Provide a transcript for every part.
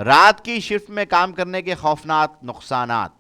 رات کی شفٹ میں کام کرنے کے خوفناک نقصانات۔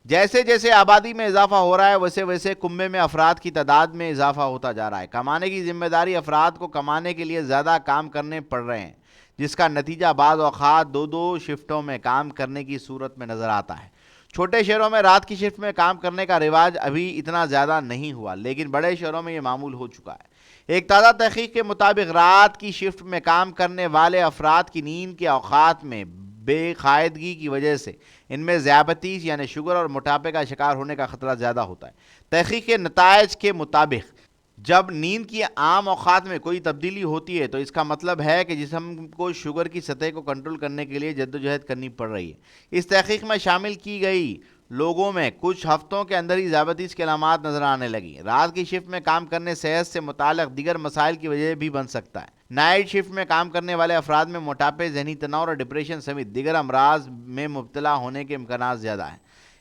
جیسے جیسے آبادی میں اضافہ ہو رہا ہے ویسے ویسے کنبے میں افراد کی تعداد میں اضافہ ہوتا جا رہا ہے۔ کمانے کی ذمہ داری افراد کو کمانے کے لیے زیادہ کام کرنے پڑ رہے ہیں، جس کا نتیجہ بعض اوقات دو دو شفٹوں میں کام کرنے کی صورت میں نظر آتا ہے۔ چھوٹے شہروں میں رات کی شفٹ میں کام کرنے کا رواج ابھی اتنا زیادہ نہیں ہوا، لیکن بڑے شہروں میں یہ معمول ہو چکا ہے۔ ایک تازہ تحقیق کے مطابق رات کی شفٹ میں کام کرنے والے افراد کی نیند کے اوقات میں بے قاعدگی کی وجہ سے ان میں ذیابیطس یعنی شوگر اور موٹاپے کا شکار ہونے کا خطرہ زیادہ ہوتا ہے۔ تحقیق کے نتائج کے مطابق جب نیند کی عام اوقات میں کوئی تبدیلی ہوتی ہے تو اس کا مطلب ہے کہ جسم کو شوگر کی سطح کو کنٹرول کرنے کے لیے جدوجہد کرنی پڑ رہی ہے۔ اس تحقیق میں شامل کی گئی لوگوں میں کچھ ہفتوں کے اندر ہی ذیابیطس کی علامات نظر آنے لگی۔ رات کی شفٹ میں کام کرنے صحت سے متعلق دیگر مسائل کی وجہ بھی بن سکتا ہے۔ نائٹ شفٹ میں کام کرنے والے افراد میں موٹاپے، ذہنی تناؤ اور ڈپریشن سمیت دیگر امراض میں مبتلا ہونے کے امکانات زیادہ ہیں۔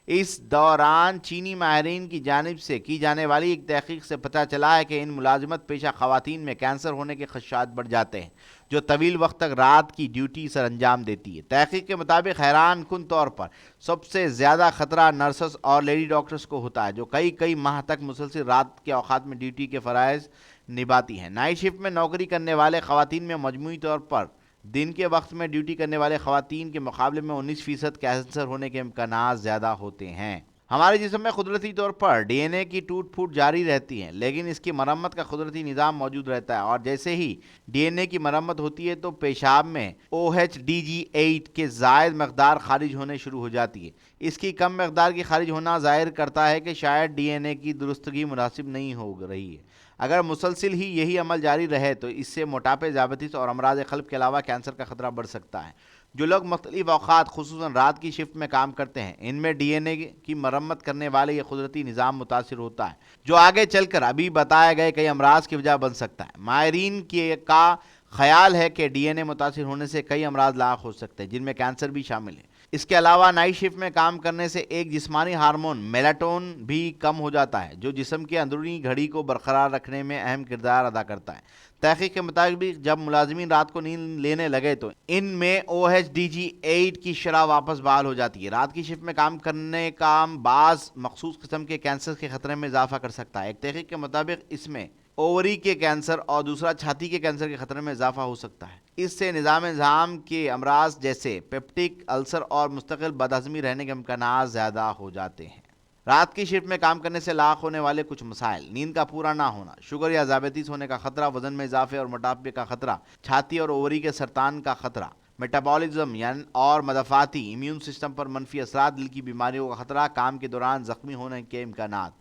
اس دوران چینی ماہرین کی جانب سے کی جانے والی ایک تحقیق سے پتہ چلا ہے کہ ان ملازمت پیشہ خواتین میں کینسر ہونے کے خدشات بڑھ جاتے ہیں جو طویل وقت تک رات کی ڈیوٹی سر انجام دیتی ہے۔ تحقیق کے مطابق حیران کن طور پر سب سے زیادہ خطرہ نرسز اور لیڈی ڈاکٹرز کو ہوتا ہے جو کئی ماہ تک مسلسل رات کے اوقات میں ڈیوٹی کے فرائض نبھاتی ہیں۔ نائٹ شفٹ میں نوکری کرنے والے خواتین میں مجموعی طور پر دن کے وقت میں ڈیوٹی کرنے والے خواتین کے مقابلے میں 19% کینسر ہونے کے امکانات زیادہ ہوتے ہیں۔ ہمارے جسم میں قدرتی طور پر ڈی این اے کی ٹوٹ پھوٹ جاری رہتی ہے، لیکن اس کی مرمت کا قدرتی نظام موجود رہتا ہے، اور جیسے ہی ڈی این اے کی مرمت ہوتی ہے تو پیشاب میں OHDG8 کے زائد مقدار خارج ہونے شروع ہو جاتی ہے۔ اس کی کم مقدار کی خارج ہونا ظاہر کرتا ہے کہ شاید ڈی این اے کی درستگی مناسب نہیں ہو رہی ہے۔ اگر مسلسل ہی یہی عمل جاری رہے تو اس سے موٹاپے، ذیابیطس اور امراض قلب کے علاوہ کینسر کا خطرہ بڑھ سکتا ہے۔ جو لوگ مختلف اوقات خصوصاً رات کی شفٹ میں کام کرتے ہیں ان میں ڈی این اے کی مرمت کرنے والے یہ قدرتی نظام متاثر ہوتا ہے، جو آگے چل کر ابھی بتائے گئے کئی امراض کی وجہ بن سکتا ہے۔ ماہرین کا خیال ہے کہ ڈی این اے متاثر ہونے سے کئی امراض لاحق ہو سکتے ہیں جن میں کینسر بھی شامل ہے۔ اس کے علاوہ نائٹ شفٹ میں کام کرنے سے ایک جسمانی ہارمون میلاٹونن بھی کم ہو جاتا ہے جو جسم کی اندرونی گھڑی کو برقرار رکھنے میں اہم کردار ادا کرتا ہے۔ تحقیق کے مطابق جب ملازمین رات کو نیند لینے لگے تو ان میں OHDG8 کی شرح واپس بحال ہو جاتی ہے۔ رات کی شفٹ میں کام کرنے کا بعض مخصوص قسم کے کینسر کے خطرے میں اضافہ کر سکتا ہے۔ ایک تحقیق کے مطابق اس میں اووری کے کینسر اور دوسرا چھاتی کے کینسر کے خطرے میں اضافہ ہو سکتا ہے۔ اس سے نظام ہضم کے امراض جیسے پیپٹک السر اور مستقل بدہضمی رہنے کے امکانات زیادہ ہو جاتے ہیں۔ رات کی شفٹ میں کام کرنے سے لاحق ہونے والے کچھ مسائل: نیند کا پورا نہ ہونا، شوگر یا ذیابیطس ہونے کا خطرہ، وزن میں اضافے اور موٹاپے کا خطرہ، چھاتی اور اووری کے سرطان کا خطرہ، میٹابولزم اور مدافعتی امیون سسٹم پر منفی اثرات، دل کی بیماریوں کا خطرہ، کام کے دوران زخمی ہونے کے امکانات۔